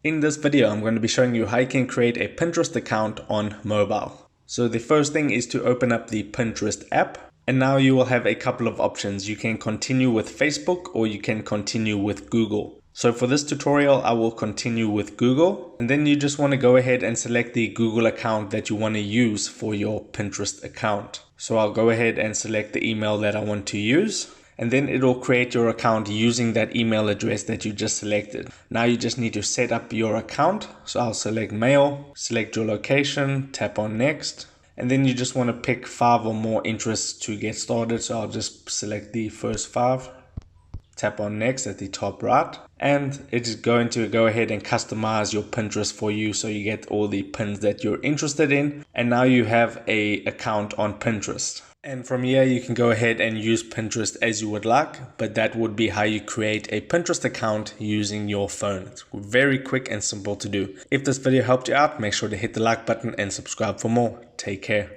In this video, I'm going to be showing you how you can create a Pinterest account on mobile. So the first thing is to open up the Pinterest app. And now you will have a couple of options. You can continue with Facebook or you can continue with Google. So for this tutorial, I will continue with Google. And then you just want to go ahead and select the Google account that you want to use for your Pinterest account. So I'll go ahead and select the email that I want to use. And then it'll create your account using that email address that you just selected. Now you just need to set up your account. So I'll select mail, select your location, tap on next. And then you just want to pick 5 or more interests to get started. So I'll just select the first 5. Tap on next at the top right. And it's going to go ahead and customize your Pinterest for you. So you get all the pins that you're interested in. And now you have an account on Pinterest. And from here, you can go ahead and use Pinterest as you would like, but that would be how you create a Pinterest account using your phone. It's very quick and simple to do. If this video helped you out, make sure to hit the like button and subscribe for more. Take care.